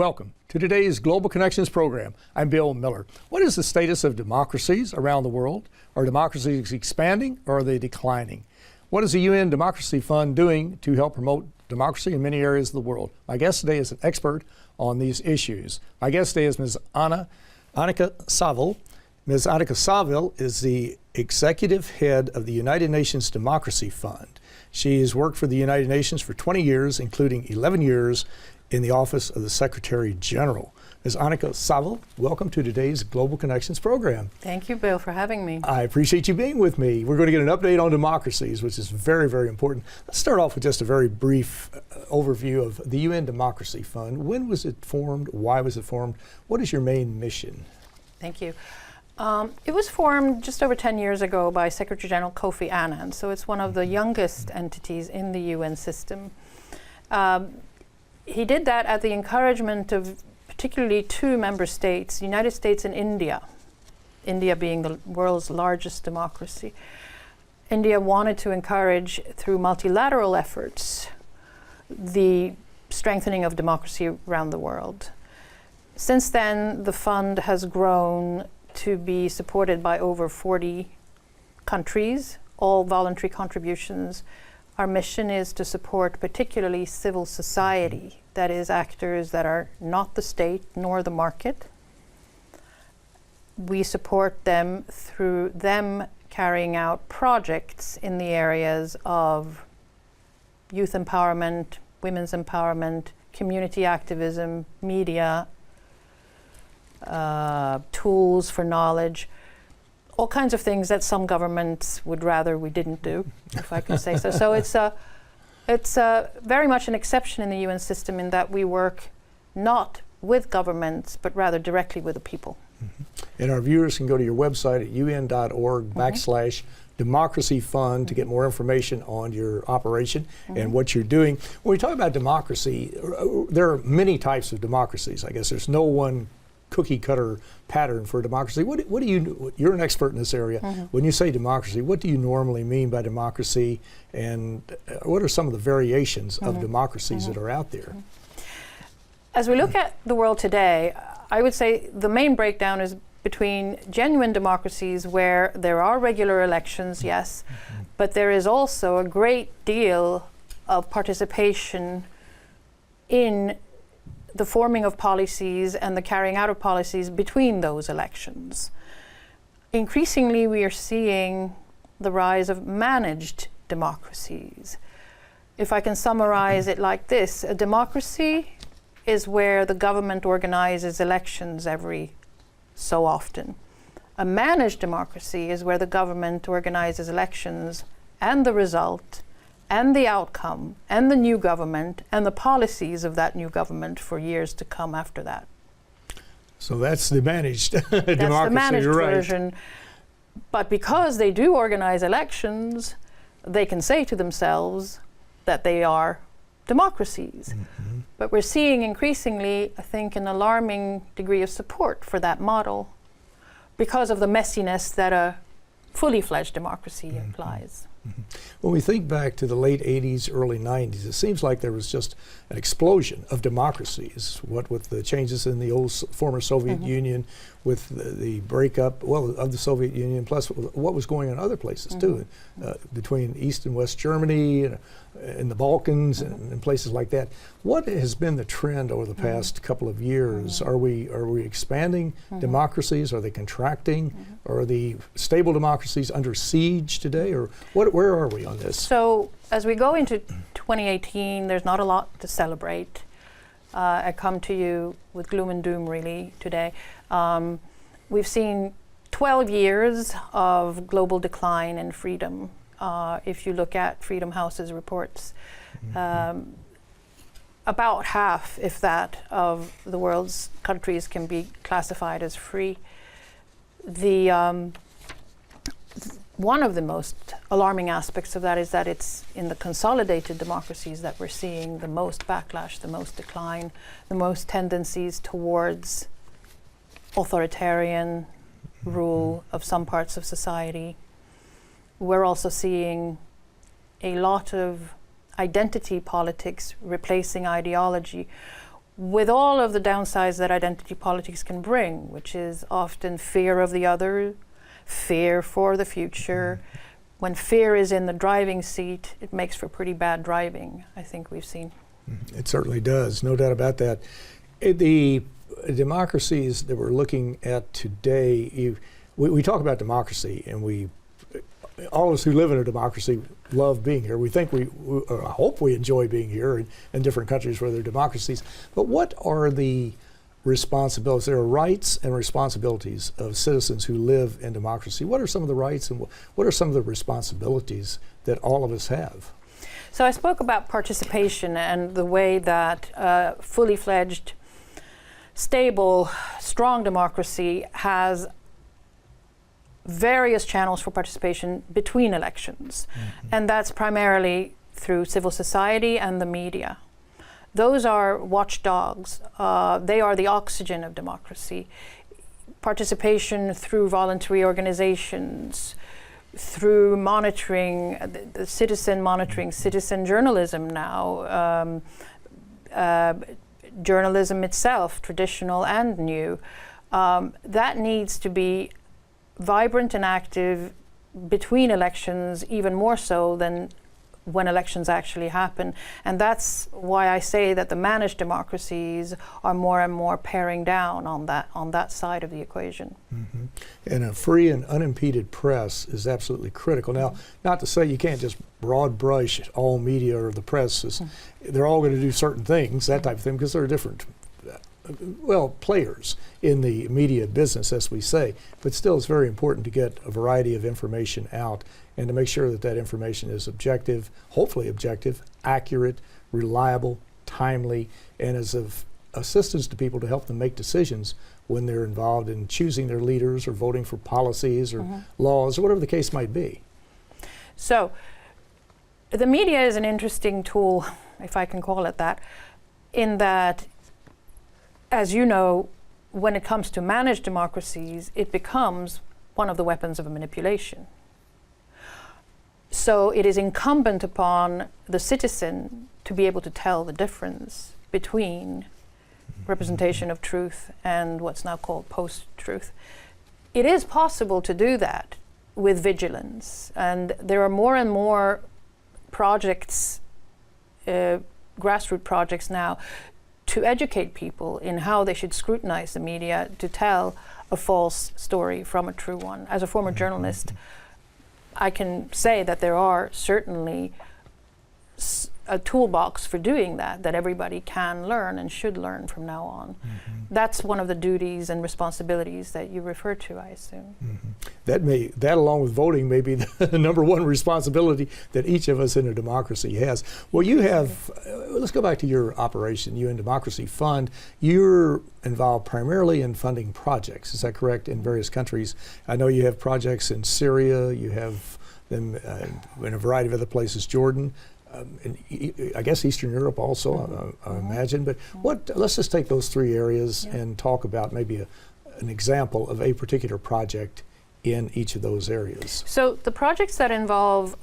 Welcome to today's Global Connections program. I'm Bill Miller. What is the status of democracies around the world? Are democracies expanding or are they declining? What is the UN Democracy Fund doing to help promote democracy in many areas of the world? My guest today is an expert on these issues. My guest today is Ms. Annika Savill. Ms. Annika Savill is the executive head of the United Nations Democracy Fund. She has worked for the United Nations for 20 years, including 11 years in the Office of the Secretary General. Ms. Annika Savill, welcome to today's Global Connections program. Thank you, Bill, for having me. I appreciate you being with me. We're going to get an update on democracies, which is very, very important. Let's start off with just a very brief overview of the UN Democracy Fund. When was it formed? Why was it formed? What is your main mission? Thank you. It was formed just over 10 years ago by Secretary General Kofi Annan, so it's one of the youngest entities in the UN system. He did that at the encouragement of particularly two member states, the United States and India, India being the world's largest democracy. India wanted to encourage, through multilateral efforts, the strengthening of democracy around the world. Since then, the fund has grown to be supported by over 40 countries, all voluntary contributions. Our mission is to support particularly civil society, that is, actors that are not the state nor the market. We support them through them carrying out projects in the areas of youth empowerment, women's empowerment, community activism, media, tools for knowledge, all kinds of things that some governments would rather we didn't do, if I can say so. So it's very much an exception in the UN system in that we work not with governments, but rather directly with the people. And our viewers can go to your website at un.org/democracy fund to get more information on your operation and what you're doing. When we talk about democracy, there are many types of democracies. I guess there's no one cookie cutter pattern for democracy. What do you, you're an expert in this area. When you say democracy, what do you normally mean by democracy, and what are some of the variations of democracies that are out there? As we look at the world today, I would say the main breakdown is between genuine democracies where there are regular elections, yes, but there is also a great deal of participation in the forming of policies and the carrying out of policies between those elections. Increasingly, we are seeing the rise of managed democracies. If I can summarize it like this, a democracy is where the government organizes elections every so often. A managed democracy is where the government organizes elections and the result and the outcome, and the new government, and the policies of that new government for years to come after that. So that's the managed democracy. That's the managed right. version. But because they do organize elections, they can say to themselves that they are democracies. But we're seeing increasingly, I think, an alarming degree of support for that model because of the messiness that a fully fledged democracy implies. When we think back to the late 80s, early 90s, it seems like there was just an explosion of democracies. What with the changes in the old former Soviet Union, with the breakup, well, of the Soviet Union, plus what was going on in other places too, between East and West Germany, and the Balkans, and places like that. What has been the trend over the past couple of years? Are we expanding democracies? Are they contracting? Are the stable democracies under siege today? Or where are we on this? So as we go into 2018, there's not a lot to celebrate. I come to you with gloom and doom really today. We've seen 12 years of global decline in freedom. If you look at Freedom House's reports, about half, if that, of the world's countries can be classified as free. One of the most alarming aspects of that is that it's in the consolidated democracies that we're seeing the most backlash, the most decline, the most tendencies towards authoritarian rule of some parts of society. We're also seeing a lot of identity politics replacing ideology. with all of the downsides that identity politics can bring, which is often fear of the other, fear for the future. When fear is in the driving seat, it makes for pretty bad driving, I think we've seen. It certainly does, no doubt about that. The democracies that we're looking at today, we talk about democracy, and all of us who live in a democracy love being here. We think I hope we enjoy being here in different countries where there are democracies. But what are the responsibilities? There are rights and responsibilities of citizens who live in democracy. What are some of the rights and what are some of the responsibilities that all of us have? So I spoke about participation and the way that fully fledged, stable, strong democracy has various channels for participation between elections. And that's primarily through civil society and the media. Those are watchdogs. They are the oxygen of democracy. Participation through voluntary organizations, through monitoring, the citizen monitoring, citizen journalism now, journalism itself, traditional and new, that needs to be vibrant and active between elections, even more so than when elections actually happen. And that's why I say that the managed democracies are more and more paring down on that side of the equation. And a free and unimpeded press is absolutely critical. Now, not to say you can't just broad brush all media or the press, they're all going to do certain things, that type of thing, because there are different players in the media business, as we say, but still it's very important to get a variety of information out and to make sure that that information is objective, hopefully objective, accurate, reliable, timely, and is of assistance to people to help them make decisions when they're involved in choosing their leaders or voting for policies or laws or whatever the case might be. So the media is an interesting tool, if I can call it that, in that, as you know, when it comes to managed democracies, it becomes one of the weapons of manipulation. So it is incumbent upon the citizen to be able to tell the difference between representation of truth and what's now called post-truth. It is possible to do that with vigilance, and there are more and more projects, grassroots projects now, to educate people in how they should scrutinize the media to tell a false story from a true one. As a former journalist, I can say that there are certainly a toolbox for doing that everybody can learn and should learn from now on. That's one of the duties and responsibilities that you refer to, I assume. That along with voting may be the number one responsibility that each of us in a democracy has. Well, you have, let's go back to your operation, UN Democracy Fund. You're involved primarily in funding projects, is that correct, in various countries? I know you have projects in Syria, you have them in a variety of other places, Jordan. I guess Eastern Europe also, I imagine. But let's just take those three areas and talk about maybe an example of a particular project in each of those areas. So the projects that involve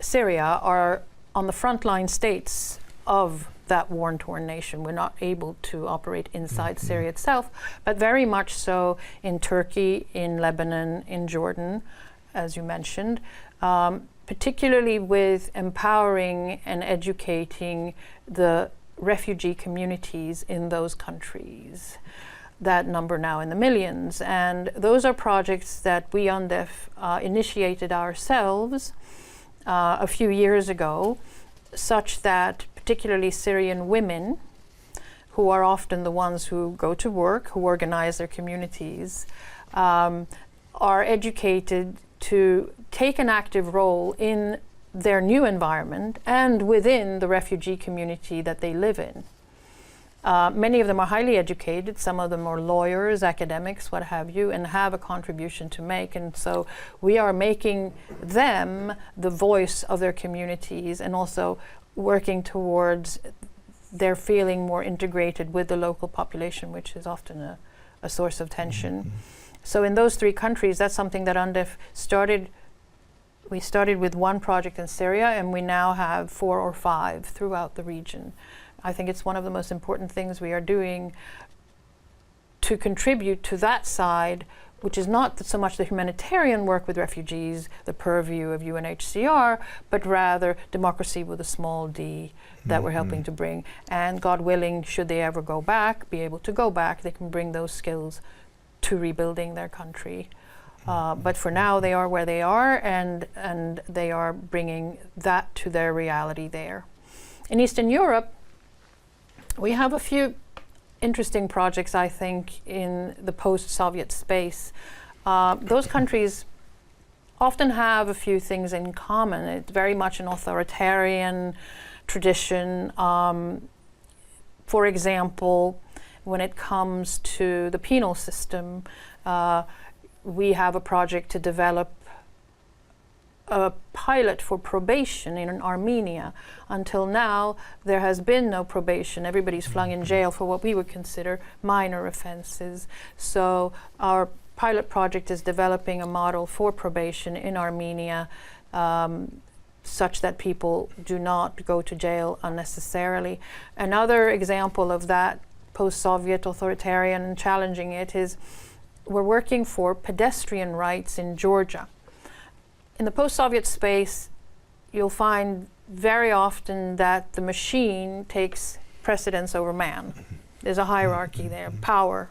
Syria are on the frontline states of that war-torn nation. We're not able to operate inside Syria itself, but very much so in Turkey, in Lebanon, in Jordan, as you mentioned. Particularly with empowering and educating the refugee communities in those countries. That number now in the millions. And those are projects that we UNDEF initiated ourselves a few years ago, such that particularly Syrian women, who are often the ones who go to work, who organize their communities, are educated to take an active role in their new environment and within the refugee community that they live in. Many of them are highly educated, some of them are lawyers, academics, what have you, and have a contribution to make. And so we are making them the voice of their communities and also working towards their feeling more integrated with the local population, which is often a source of tension. So in those three countries, that's something that UNDEF started. We started with one project in Syria, and we now have 4 or 5 throughout the region. I think it's one of the most important things we are doing to contribute to that side, which is not so much the humanitarian work with refugees, the purview of UNHCR, but rather democracy with a small d that we're helping to bring. And God willing, should they ever go back, be able to go back, they can bring those skills to rebuilding their country. But for now, they are where they are, and they are bringing that to their reality there. In Eastern Europe, we have a few interesting projects, I think, in the post-Soviet space. Those countries often have a few things in common. It's very much an authoritarian tradition. For example, when it comes to the penal system, we have a project to develop a pilot for probation in Armenia. Until now, there has been no probation. Everybody's flung in jail for what we would consider minor offenses. So our pilot project is developing a model for probation in Armenia, such that people do not go to jail unnecessarily. Another example of that post-Soviet authoritarian and challenging it is we're working for pedestrian rights in Georgia. In the post-Soviet space, you'll find very often that the machine takes precedence over man. There's a hierarchy there, power.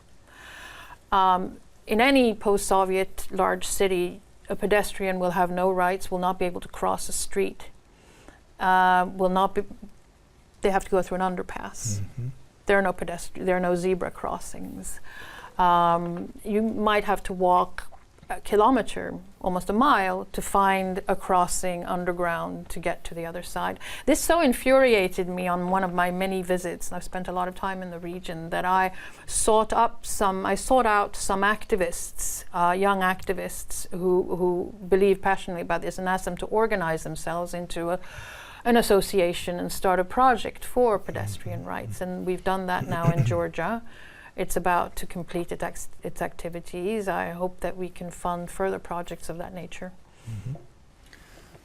In any post-Soviet large city, a pedestrian will have no rights, will not be able to cross a street, they have to go through an underpass. There are no zebra crossings. You might have to walk a kilometer, almost a mile, to find a crossing underground to get to the other side. This so infuriated me on one of my many visits, and I've spent a lot of time in the region, that I sought out some activists, young activists who believe passionately about this, and asked them to organize themselves into an association and start a project for pedestrian rights. And we've done that now in Georgia. It's about to complete its activities. I hope that we can fund further projects of that nature.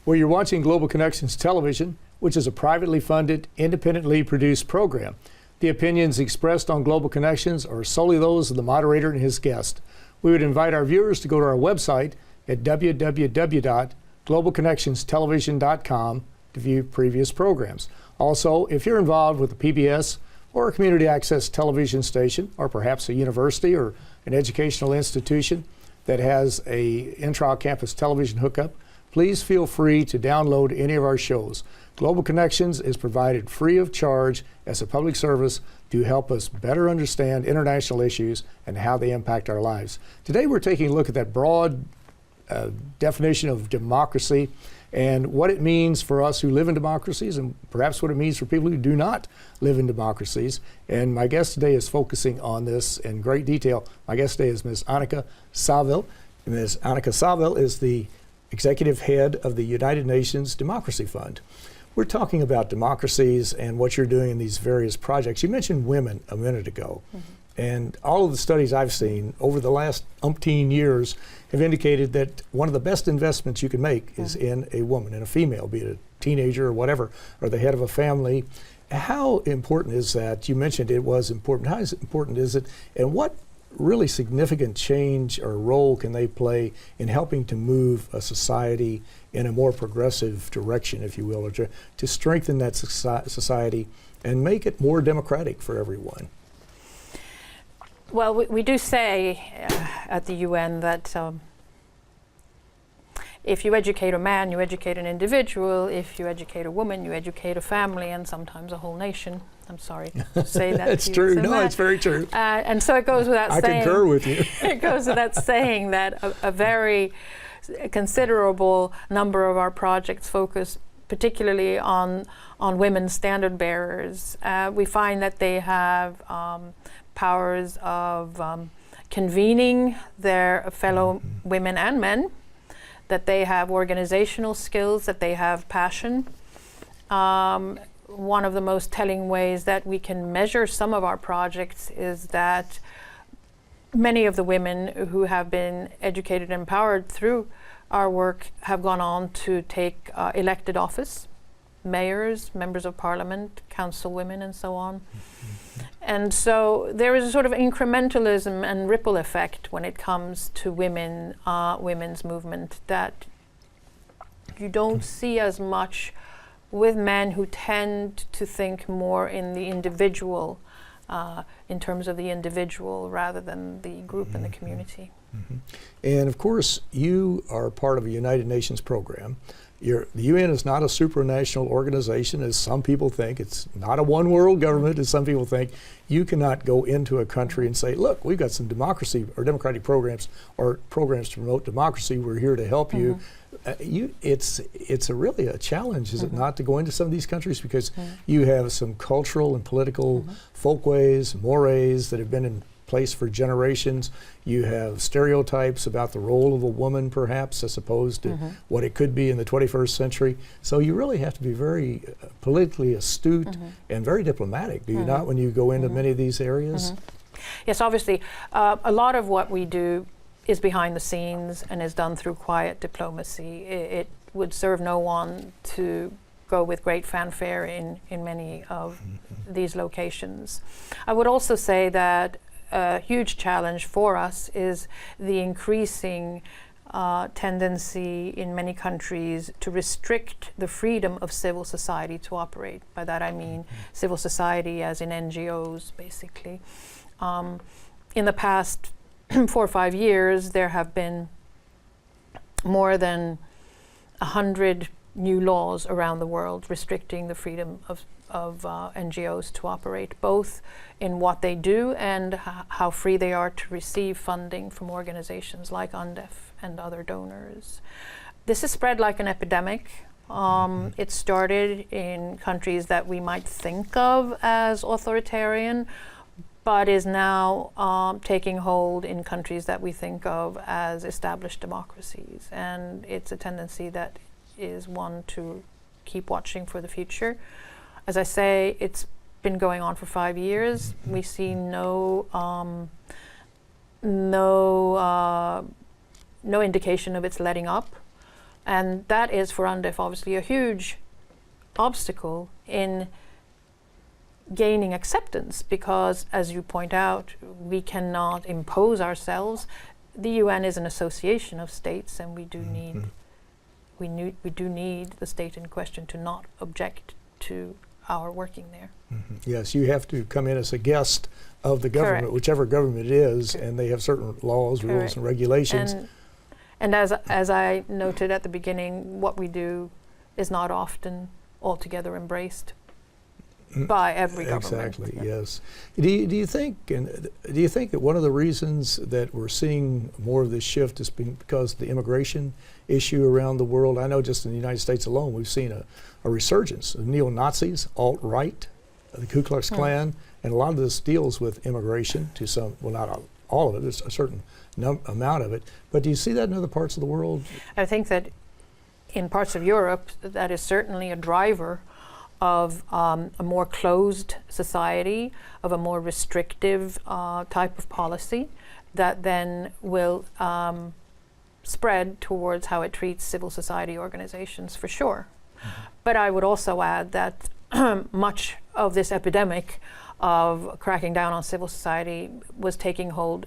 Well, you're watching Global Connections Television, which is a privately funded, independently produced program. The opinions expressed on Global Connections are solely those of the moderator and his guest. We would invite our viewers to go to our website at www.globalconnectionstelevision.com to view previous programs. Also, if you're involved with the PBS or a community access television station, or perhaps a university or an educational institution that has a intra-campus television hookup, please feel free to download any of our shows. Global Connections is provided free of charge as a public service to help us better understand international issues and how they impact our lives. Today we're taking a look at that broad definition of democracy and what it means for us who live in democracies, and perhaps what it means for people who do not live in democracies. And my guest today is focusing on this in great detail. My guest today is Ms. Annika Savill. Ms. Annika Savill is the executive head of the United Nations Democracy Fund. We're talking about democracies and what you're doing in these various projects. You mentioned women a minute ago. And all of the studies I've seen over the last umpteen years have indicated that one of the best investments you can make is in a woman, in a female, be it a teenager or whatever, or the head of a family. How important is that? You mentioned it was important. How important is it? And what really significant change or role can they play in helping to move a society in a more progressive direction, if you will, or to strengthen that society and make it more democratic for everyone? Well, we do say at the UN that if you educate a man, you educate an individual. If you educate a woman, you educate a family and sometimes a whole nation. I'm sorry to say that. It's true. No, it's very true. And so it goes without saying. I concur with you. It goes without saying that a very considerable number of our projects focus particularly on women standard bearers. We find that they have powers of convening their fellow women and men, that they have organizational skills, that they have passion. One of the most telling ways that we can measure some of our projects is that many of the women who have been educated and empowered through our work have gone on to take elected office. mayors, members of parliament, councilwomen, and so on. And so there is a sort of incrementalism and ripple effect when it comes to women's movement that you don't see as much with men who tend to think more in the individual, in terms of the individual rather than the group and the community. And of course, you are part of a United Nations program. The UN is not a supranational organization, as some people think. It's not a one world government, as some people think. You cannot go into a country and say, look, we've got some democracy or democratic programs or programs to promote democracy. We're here to help you. It's really a challenge, is it not, to go into some of these countries, because you have some cultural and political folkways, mores that have been in place for generations. You have stereotypes about the role of a woman, perhaps, as opposed to what it could be in the 21st century. So you really have to be very politically astute and very diplomatic, do you not, when you go into many of these areas? Yes, obviously. A lot of what we do is behind the scenes and is done through quiet diplomacy. It would serve no one to go with great fanfare in many of these locations. I would also say that a huge challenge for us is the increasing tendency in many countries to restrict the freedom of civil society to operate. By that I mean civil society as in NGOs, basically. In the past 4 or 5 years, there have been more than 100 new laws around the world restricting the freedom of NGOs to operate, both in what they do and how free they are to receive funding from organizations like UNDEF and other donors. This is spread like an epidemic. It started in countries that we might think of as authoritarian, but is now taking hold in countries that we think of as established democracies. And it's a tendency that is one to keep watching for the future. As I say, it's been going on for 5 years. We see no indication of its letting up. And that is for UNDEF obviously a huge obstacle in gaining acceptance, because, as you point out, we cannot impose ourselves. The UN is an association of states, and we do need the state in question to not object to our working there. Yes, you have to come in as a guest of the government, whichever government it is, and they have certain laws, rules, and regulations. And as I noted at the beginning, what we do is not often altogether embraced by every government. Exactly. Yes. Do you think that one of the reasons that we're seeing more of this shift is because of the immigration issue around the world? I know just in the United States alone, we've seen a resurgence of neo-Nazis, alt-right, the Ku Klux Klan, and a lot of this deals with immigration to some, well, not all of it, there's a certain amount of it. But do you see that in other parts of the world? I think that in parts of Europe, that is certainly a driver of a more closed society, of a more restrictive type of policy that then will spread towards how it treats civil society organizations, for sure. But I would also add that much of this epidemic of cracking down on civil society was taking hold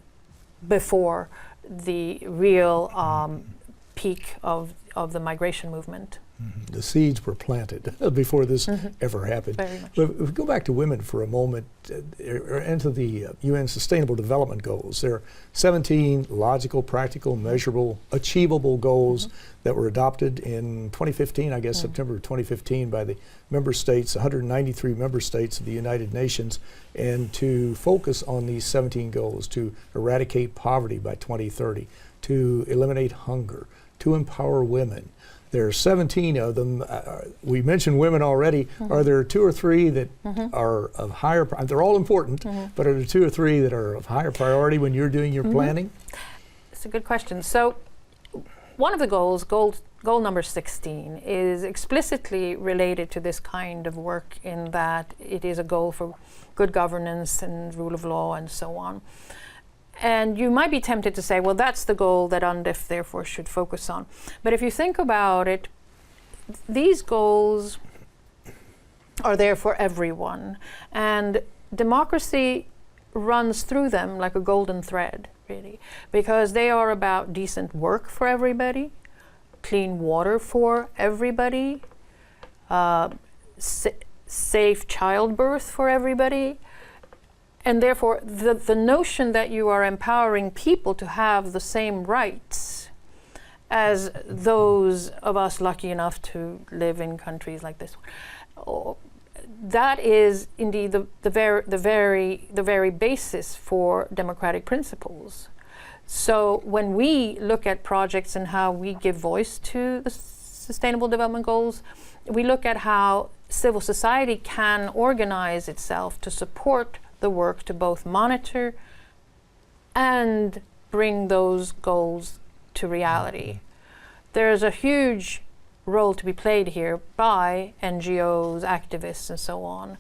before the real peak of the migration movement. The seeds were planted before this ever happened. Very much. But if we go back to women for a moment, into the UN Sustainable Development Goals. There are 17 logical, practical, measurable, achievable goals that were adopted in 2015, I guess September 2015, by the member states, 193 member states of the United Nations, and to focus on these 17 goals: to eradicate poverty by 2030, to eliminate hunger, to empower women. There are 17 of them. We mentioned women already. Are there 2 or 3 that are of higher, they're all important, but are there 2 or 3 that are of higher priority when you're doing your planning? It's a good question. So one of the goals, goal number 16, is explicitly related to this kind of work, in that it is a goal for good governance and rule of law and so on. And you might be tempted to say, well, that's the goal that UNDEF therefore should focus on. But if you think about it, these goals are there for everyone. And democracy runs through them like a golden thread, really, because they are about decent work for everybody, clean water for everybody, safe childbirth for everybody. And therefore, the notion that you are empowering people to have the same rights as those of us lucky enough to live in countries like this one, that is indeed the very basis for democratic principles. So when we look at projects and how we give voice to the Sustainable Development Goals, we look at how civil society can organize itself to support the work to both monitor and bring those goals to reality. There's a huge role to be played here by NGOs, activists, and so on.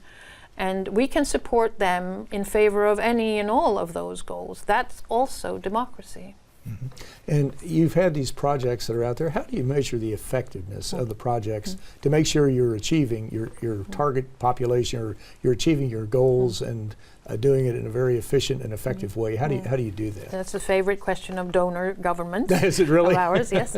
And we can support them in favor of any and all of those goals. That's also democracy. Mm-hmm. And you've had these projects that are out there. How do you measure the effectiveness of the projects to make sure you're achieving your target population, or you're achieving your goals and doing it in a very efficient and effective way? How do you do that? That's a favorite question of donor government. Is it really? Of ours, yes.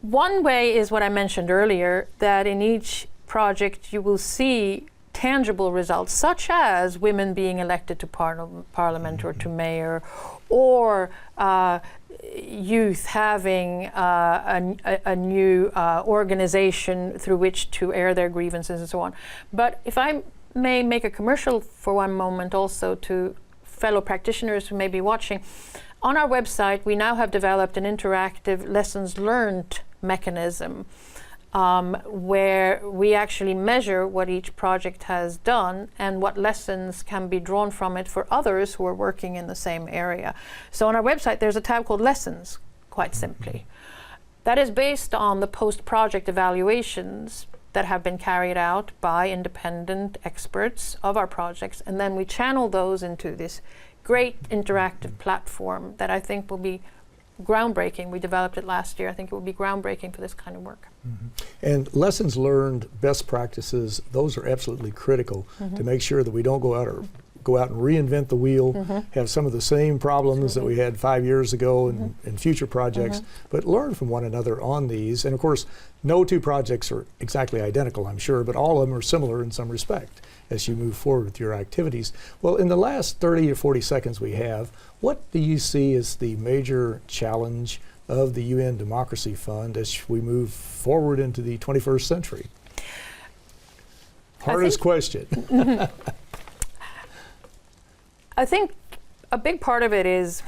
One way is what I mentioned earlier, that in each project you will see tangible results, such as women being elected to parliament or to mayor, or youth having a new organization through which to air their grievances and so on. But if I may make a commercial for one moment also to fellow practitioners who may be watching, on our website we now have developed an interactive lessons learned mechanism where we actually measure what each project has done and what lessons can be drawn from it for others who are working in the same area. So on our website there's a tab called Lessons, quite simply. That is based on the post-project evaluations that have been carried out by independent experts of our projects, and then we channel those into this great interactive platform that I think will be groundbreaking. We developed it last year. I think it will be groundbreaking for this kind of work. Mm-hmm. And lessons learned, best practices, those are absolutely critical to make sure that we don't go out and reinvent the wheel, have some of the same problems that we had 5 years ago in future projects, but learn from one another on these. And of course, no two projects are exactly identical, I'm sure, but all of them are similar in some respect as you move forward with your activities. Well, in the last 30 or 40 seconds we have, what do you see as the major challenge of the UN Democracy Fund as we move forward into the 21st century? Hardest question. I think a big part of it is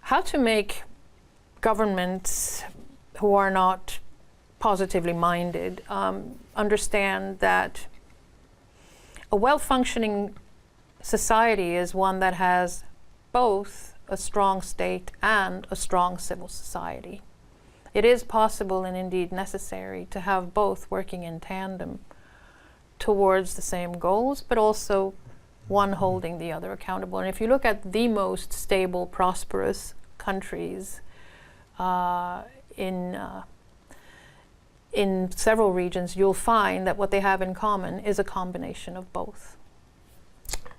how to make governments who are not positively minded understand that a well-functioning society is one that has both a strong state and a strong civil society. It is possible and indeed necessary to have both working in tandem towards the same goals, but also one holding the other accountable. And if you look at the most stable, prosperous countries in several regions, you'll find that what they have in common is a combination of both.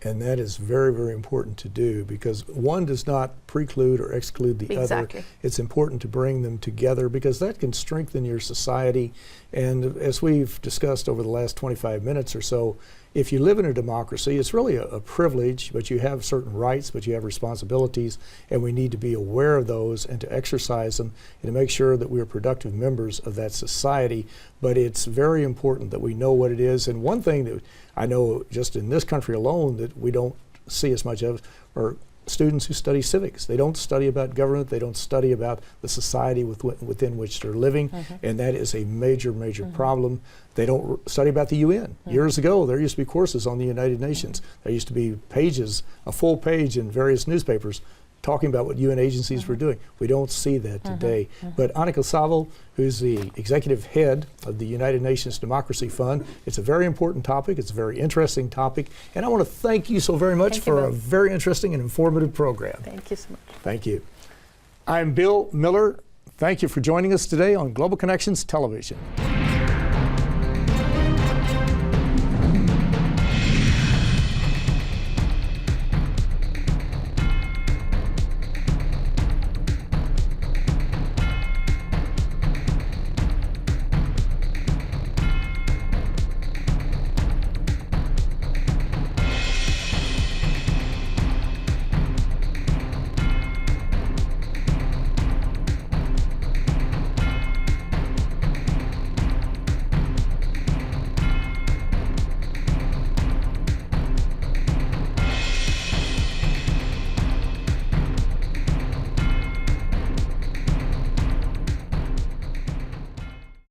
And that is very, very important to do, because one does not preclude or exclude the other. It's important to bring them together, because that can strengthen your society. And as we've discussed over the last 25 minutes or so, if you live in a democracy, it's really a privilege, but you have certain rights, but you have responsibilities, and we need to be aware of those and to exercise them and to make sure that we are productive members of that society. But it's very important that we know what it is. And one thing that I know just in this country alone that we don't see as much of are students who study civics. They don't study about government. They don't study about the society within which they're living, and that is a major, major problem. They don't study about the UN. Years ago, there used to be courses on the United Nations. There used to be pages, a full page in various newspapers talking about what UN agencies were doing. We don't see that today. But Annika Savill, who's the executive head of the United Nations Democracy Fund, it's a very important topic. It's a very interesting topic. And I want to thank you so very much for a very interesting and informative program. Thank you so much. Thank you. I'm Bill Miller. Thank you for joining us today on Global Connections Television.